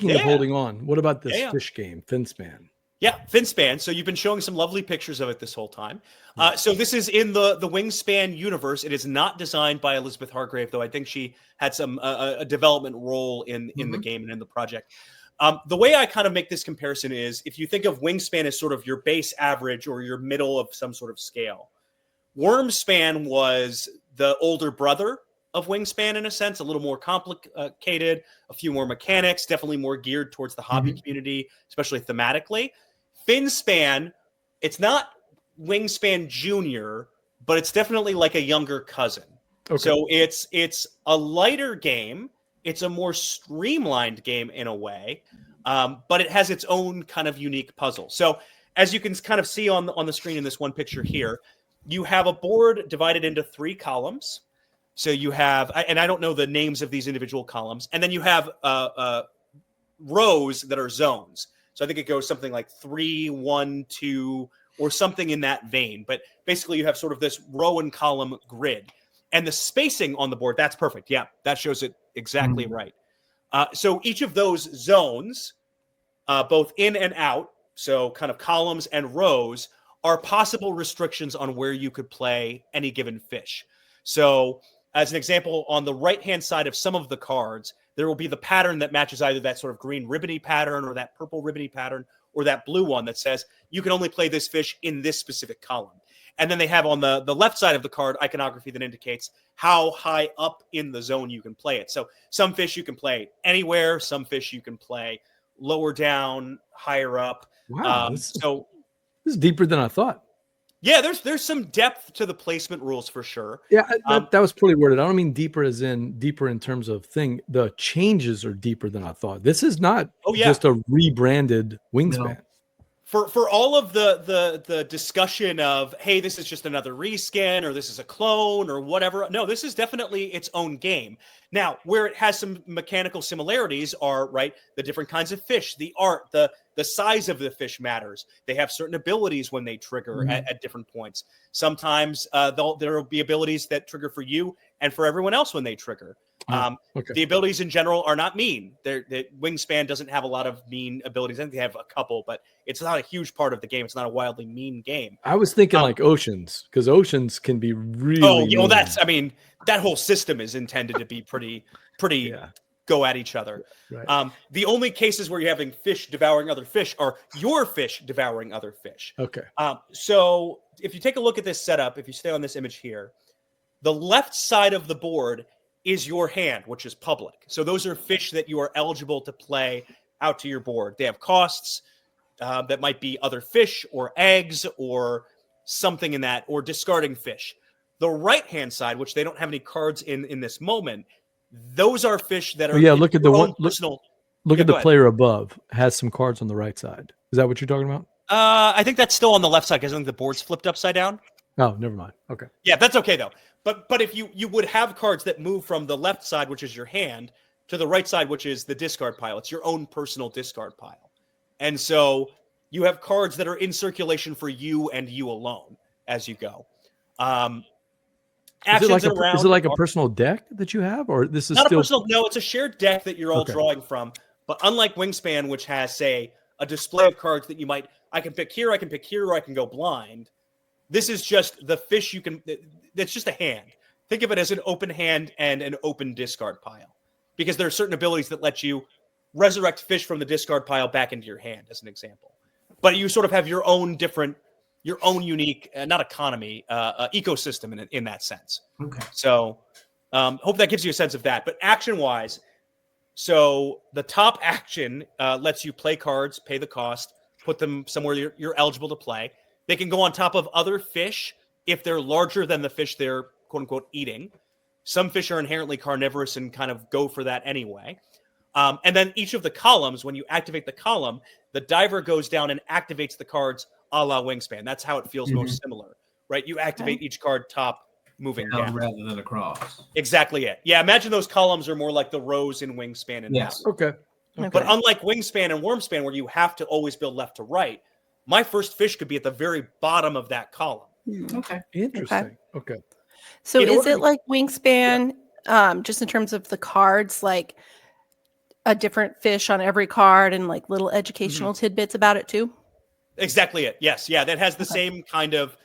Speaking of holding on, what about this Yeah. fish game, Finspan? Yeah, Finspan. So you've been showing some lovely pictures of it this whole time. So this is in the Wingspan universe. It is not designed by Elizabeth Hargrave, though I think she had some a development role in the game and in the project. The way I kind of make this comparison is if you think of Wingspan as sort of your base average or your middle of some sort of scale, Wormspan was the older brother of Wingspan in a sense, a little more complicated, a few more mechanics, definitely more geared towards the hobby community, especially thematically. Finspan, it's not Wingspan Junior, but it's definitely like a younger cousin. Okay. So it's a lighter game. It's a more streamlined game in a way, but it has its own kind of unique puzzle. So as you can kind of see on the screen in this one picture here, you have a board divided into 3 columns. So you have, and I don't know the names of these individual columns, and then you have rows that are zones. So I think it goes something like 3, 1, 2, or something in that vein. But basically you have sort of this row and column grid. And the spacing on the board, that's perfect. Yeah, that shows it exactly right. So each of those zones, both in and out, so kind of columns and rows, are possible restrictions on where you could play any given fish. So as an example, on the right-hand side of some of the cards, there will be the pattern that matches either that sort of green ribbony pattern or that purple ribbony pattern or that blue one that says you can only play this fish in this specific column. And then they have on the left side of the card iconography that indicates how high up in the zone you can play it. So some fish you can play anywhere, some fish you can play lower down, higher up. Wow, this is deeper than I thought. Yeah, there's some depth to the placement rules for sure. Yeah, that was pretty worded. I don't mean deeper as in deeper in terms of thing. The changes are deeper than I thought. This is not just a rebranded Wingspan. No. For all of the discussion of, hey, this is just another reskin or this is a clone or whatever. No, this is definitely its own game. Now, where it has some mechanical similarities are, right, the different kinds of fish, the art, the size of the fish matters. They have certain abilities when they trigger at different points. Sometimes there will be abilities that trigger for you and for everyone else when they trigger. The abilities in general are not mean. The Wingspan doesn't have a lot of mean abilities. I think they have a couple, but it's not a huge part of the game. It's not a wildly mean game. I was thinking like Oceans, because Oceans can be really well, that whole system is intended to be pretty go at each other. Right. The only cases where you're having fish devouring other fish are your fish devouring other fish. Okay. So if you take a look at this setup, if you stay on this image here, the left side of the board is your hand, which is public. So those are fish that you are eligible to play out to your board. They have costs that might be other fish or eggs or something in that, or discarding fish. The right-hand side, which they don't have any cards in this moment, those are fish that are look at the one personal. Look at the player above, has some cards on the right side. Is that what you're talking about? I think that's still on the left side because I think the board's flipped upside down. Oh, never mind. Okay. Yeah, that's okay though. But if you would have cards that move from the left side, which is your hand, to the right side, which is the discard pile. It's your own personal discard pile. And so you have cards that are in circulation for you and you alone as you go. Is it like a personal deck that you have, or this is not still a personal? No, it's a shared deck that you're all drawing from. But unlike Wingspan, which has, say, a display of cards that I can pick here, or I can go blind. This is just the fish you can. That's just a hand. Think of it as an open hand and an open discard pile, because there are certain abilities that let you resurrect fish from the discard pile back into your hand, as an example. But you sort of have your own unique, not economy, ecosystem in that sense. Okay. So hope that gives you a sense of that. But action-wise, so the top action lets you play cards, pay the cost, put them somewhere you're eligible to play. They can go on top of other fish if they're larger than the fish they're, quote-unquote, eating. Some fish are inherently carnivorous and kind of go for that anyway. And then each of the columns, when you activate the column, the diver goes down and activates the cards a la Wingspan. That's how it feels most similar, right? You activate each card top moving down. Rather than across. Exactly it. Yeah, imagine those columns are more like the rows in Wingspan. And yes. Okay. But unlike Wingspan and Wormspan, where you have to always build left to right, my first fish could be at the very bottom of that column. Okay. Interesting. Okay. So is it like Wingspan, just in terms of the cards, like a different fish on every card and like little educational tidbits about it too? Exactly it. Yes. Yeah. That has the same kind of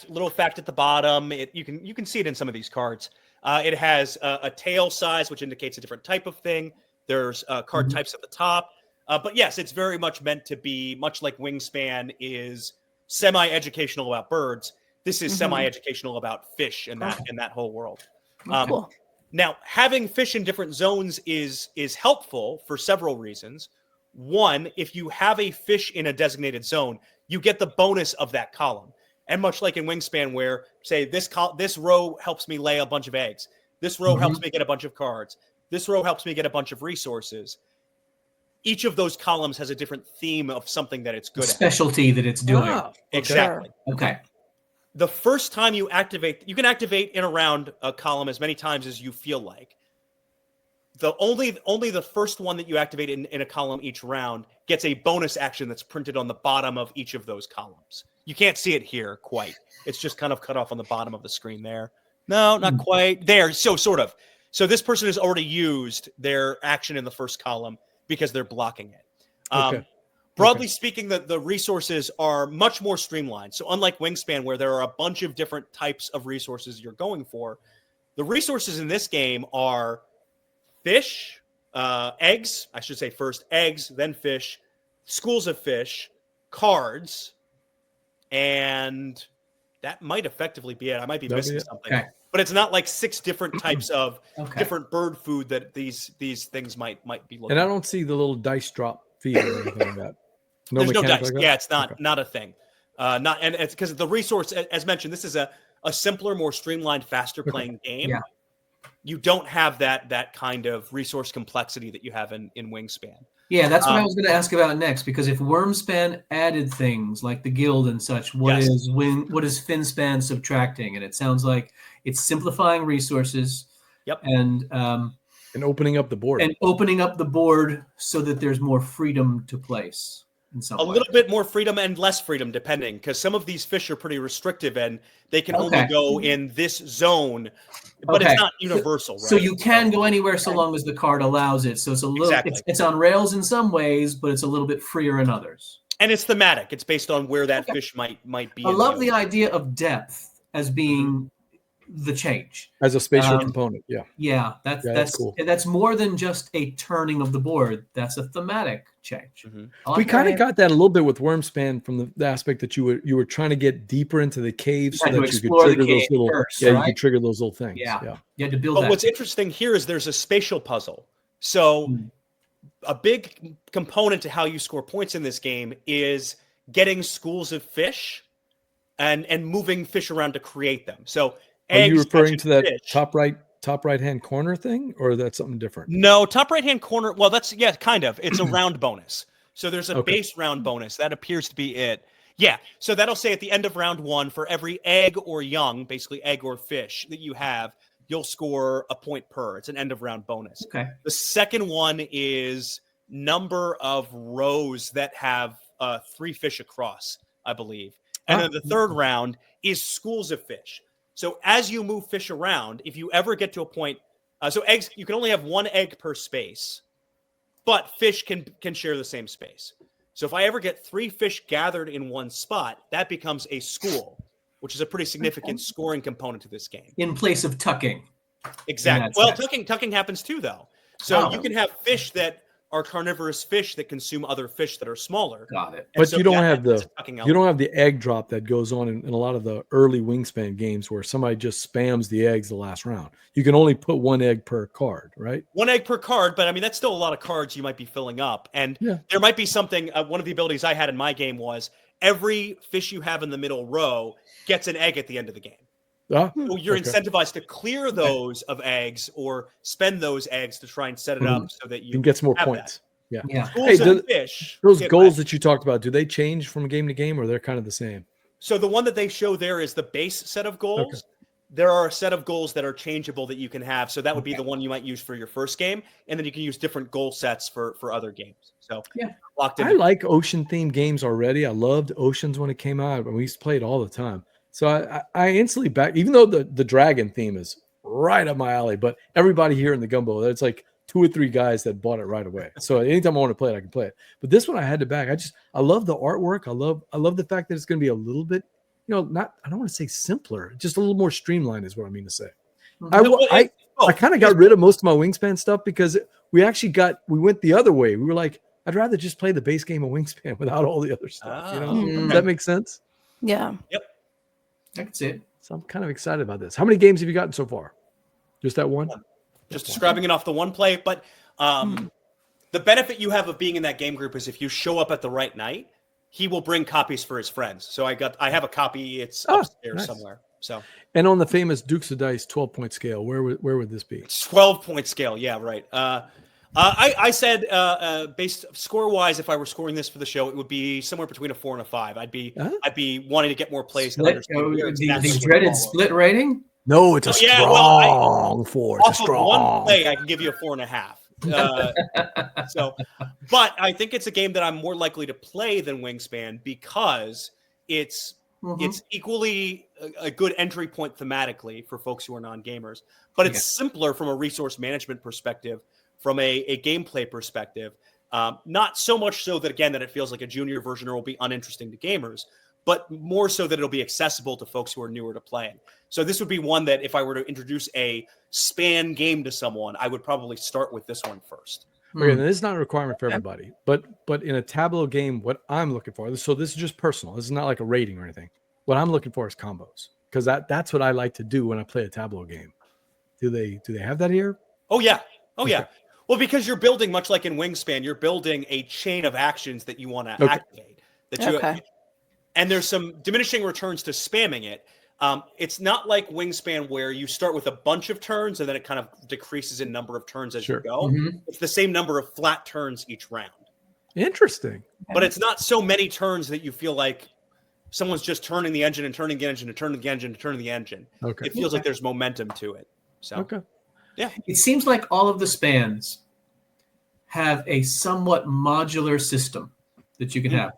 little fact at the bottom. You can see it in some of these cards. It has a tail size, which indicates a different type of thing. There's card types at the top. But yes, it's very much meant to be, much like Wingspan is semi-educational about birds. This is semi-educational about fish and that whole world. Cool. Now, having fish in different zones is helpful for several reasons. One, if you have a fish in a designated zone, you get the bonus of that column. And much like in Wingspan, where, say, this row helps me lay a bunch of eggs. This row helps me get a bunch of cards. This row helps me get a bunch of resources. Each of those columns has a different theme of something that it's good at. Specialty that it's doing. Exactly. Okay. The first time you can activate in around a column as many times as you feel like. Only the first one that you activate in a column each round gets a bonus action that's printed on the bottom of each of those columns. You can't see it here quite. It's just kind of cut off on the bottom of the screen there. No, not quite. There, so sort of. So this person has already used their action in the first column because they're blocking it. Broadly speaking, the resources are much more streamlined. So unlike Wingspan, where there are a bunch of different types of resources you're going for, the resources in this game are fish, eggs, I should say first eggs, then fish, schools of fish, cards, and that might effectively be it. I might be missing something. Okay. But it's not like 6 different types of different bird food that these things might be looking at. And I don't see the little dice drop feed or anything like that. There's no dice. Like it's not a thing. And it's because the resource, as mentioned, this is a simpler, more streamlined, faster playing game. Yeah. You don't have that kind of resource complexity that you have in Wingspan. Yeah, that's what I was going to ask about next, because if Wormspan added things like the guild and such, what is Finspan subtracting? And it sounds like it's simplifying resources. Yep. And opening up the board. And opening up the board so that there's more freedom to place. A little bit more freedom and less freedom, depending, because some of these fish are pretty restrictive and they can only go in this zone, but it's not universal. Right? So you can go anywhere so long as the card allows it. So it's a little, it's on rails in some ways, but it's a little bit freer in others. And it's thematic. It's based on where that fish might be. I love the idea of depth as being the change as a spatial component. That's cool. That's more than just a turning of the board. That's a thematic change. We kind of got that a little bit with Wormspan from the aspect that you were trying to get deeper into the cave so that you could trigger those little you could trigger those little things. You had to build that. But what's interesting here is there's a spatial puzzle. So a big component to how you score points in this game is getting schools of fish and moving fish around to create them. So are you referring to that top right hand corner thing, or that's something different? No, top right hand corner. Well, that's kind of. It's a round bonus. So there's a base round bonus. That appears to be it. Yeah. So that'll say at the end of round 1, for every egg or young, basically egg or fish that you have, you'll score a point per. It's an end of round bonus. Okay. The second one is number of rows that have 3 fish across, I believe. And then the third round is schools of fish. So as you move fish around, if you ever get to a point, so eggs, you can only have 1 egg per space, but fish can share the same space. So if I ever get 3 fish gathered in one spot, that becomes a school, which is a pretty significant scoring component to this game. In place of tucking. Exactly. Well, tucking happens too, though. So you can have fish that are carnivorous fish that consume other fish that are smaller. Got it. But you don't have the egg drop that goes on in a lot of the early Wingspan games where somebody just spams the eggs the last round. You can only put 1 egg per card, right? 1 egg per card, but I mean that's still a lot of cards you might be filling up. And there might be something. One of the abilities I had in my game was every fish you have in the middle row gets an egg at the end of the game. So you're incentivized to clear those of eggs or spend those eggs to try and set it up so that you can get some more points. That. Yeah. Hey, those goals that you talked about, do they change from game to game, or they're kind of the same? So the one that they show there is the base set of goals. Okay. There are a set of goals that are changeable that you can have. So that would be the one you might use for your first game, and then you can use different goal sets for other games. So locked in. I like ocean themed games already. I loved Oceans when it came out, and we used to play it all the time. So I instantly even though the dragon theme is right up my alley, but everybody here in the Gumbo, it's like 2 or 3 guys that bought it right away. So anytime I want to play it, I can play it. But this one I had to back. I love the artwork. I love the fact that it's going to be a little bit, I don't want to say simpler, just a little more streamlined is what I mean to say. I kind of got rid of most of my Wingspan stuff because we went the other way. We were like, I'd rather just play the base game of Wingspan without all the other stuff. Does that make sense? Yeah. Yep. That's it. So I'm kind of excited about this. How many games have you gotten so far? Just that one? Just describing it off the one play. But the benefit you have of being in that game group is if you show up at the right night, he will bring copies for his friends. So I have a copy. It's upstairs somewhere. So. And on the famous Dukes of Dice 12-point scale, where would this be? It's 12-point scale. Yeah, right. I said based score-wise, if I were scoring this for the show, it would be somewhere between a 4 and a 5. I'd be wanting to get more plays. The dreaded split rating? No, it's a strong 4. It's a strong. One play, I can give you a 4.5. But I think it's a game that I'm more likely to play than Wingspan because it's equally a good entry point thematically for folks who are non-gamers, but it's simpler from a resource management perspective, from a gameplay perspective. Not so much so that it feels like a junior version or will be uninteresting to gamers, but more so that it'll be accessible to folks who are newer to playing. So this would be one that if I were to introduce a span game to someone, I would probably start with this one first. Okay, this is not a requirement for everybody, but in a Tableau game, what I'm looking for, so this is just personal. This is not like a rating or anything. What I'm looking for is combos, because that's what I like to do when I play a Tableau game. Do they have that here? Oh yeah. Well, because you're building, much like in Wingspan, you're building a chain of actions that you want to activate. And there's some diminishing returns to spamming it. It's not like Wingspan where you start with a bunch of turns and then it kind of decreases in number of turns as you go. It's the same number of flat turns each round. Interesting. But it's not so many turns that you feel like someone's just turning the engine and turning the engine and turning the engine and turning the engine. Okay. It feels like there's momentum to it. So yeah. It seems like all of the spans have a somewhat modular system that you can have.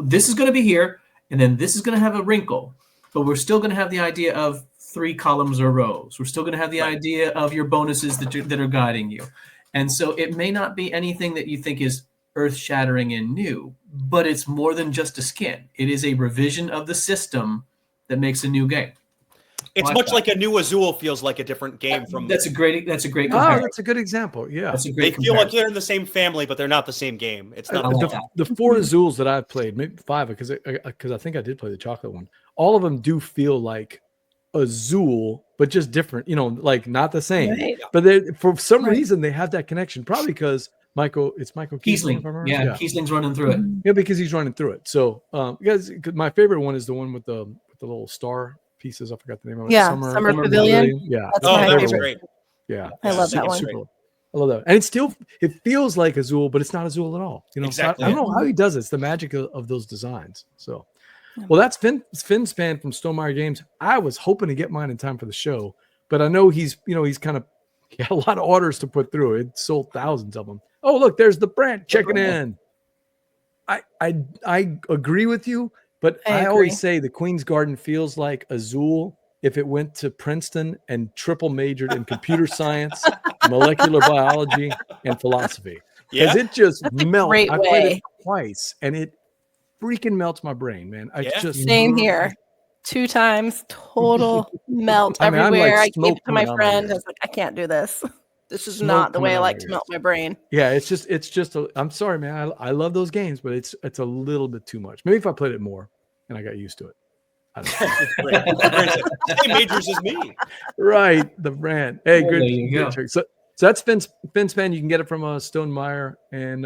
This is going to be here, and then this is going to have a wrinkle, but we're still going to have the idea of 3 columns or rows. We're still going to have the idea of your bonuses that are guiding you. And so it may not be anything that you think is earth-shattering and new, but it's more than just a skin. It is a revision of the system that makes a new game. It's much like a new Azul feels like a different game from. That's a great comparison. Oh, that's a good example. Yeah, that's a great. They feel like they're in the same family, but they're not the same game. It's not the 4 Azuls that I've played, maybe 5, because I think I did play the chocolate one. All of them do feel like Azul, but just different. Like not the same. Right. But for some reason they have that connection. Probably because Michael Kiesling. Kiesling's running through it. Yeah, because he's running through it. So, because my favorite one is the one with the little star pieces. I forgot the name of it. Yeah, Summer Pavilion. Yeah, that's great. Yeah, I love that one. I love that, and it feels like Azul, but it's not Azul at all. Exactly. I don't know how he does it. It's the magic of those designs. So, well, that's Finspan from Stonemaier Games. I was hoping to get mine in time for the show, but I know he's kind of he had a lot of orders to put through. It sold thousands of them. Oh, look, there's the Brant checking in. I agree with you. But I always say the Queen's Garden feels like Azul if it went to Princeton and triple majored in computer science, molecular biology, and philosophy. Because it just melts. I played it twice, and it freaking melts my brain, man. Same here. 2 times, total melt everywhere. I gave it to my friend. I was like, I can't do this. This is not the way I like to melt my brain. Yeah, it's just I'm sorry, man. I love those games, but it's a little bit too much. Maybe if I played it more and I got used to it. I don't know. Same majors as me. Right, the brand. Hey, good trick. So that's Finspan. You can get it from Stonemaier, and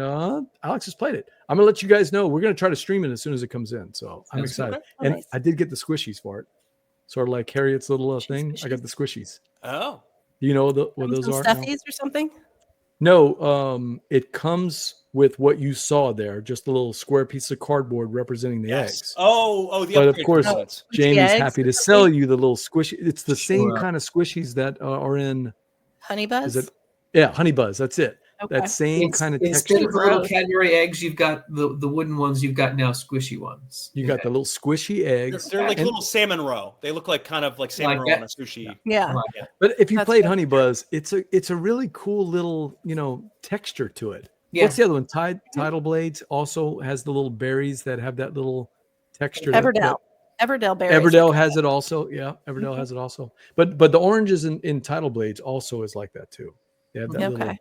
Alex has played it. I'm gonna let you guys know. We're gonna try to stream it as soon as it comes in. So I'm excited. Oh, and nice. I did get the squishies for it, sort of like Harriet's little thing. I got the squishies. Oh. You know what those are? Stuffies or something? No, it comes with what you saw there, just a little square piece of cardboard representing the eggs. Oh, but of course, Jamie's happy to sell you the little squishy. It's the same kind of squishies that are in Honey Buzz. Is it? Yeah, Honey Buzz. That's it. that same kind of instead texture. of the little Cadbury eggs, you've got the wooden ones. You've got now squishy ones. You got the little squishy eggs. They're like little salmon roe. They look like kind of like salmon roe on a sushi. Yeah. But if you played Honey Buzz, it's a really cool little texture to it. Yeah. What's the other one? Tidal Blades also has the little berries that have that little texture. Everdell berries. Everdell has it also. Yeah, Everdell has it also. But the oranges in Tidal Blades also is like that too. They have that little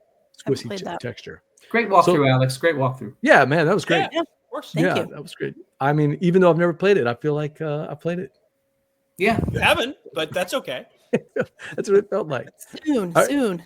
squishy texture. Great walkthrough, Alex. Great walkthrough. Yeah, man, that was great. Yeah, of course. Thank you. That was great. I mean, even though I've never played it, I feel like I played it. Yeah, you haven't, but that's okay. That's what it felt like. Soon.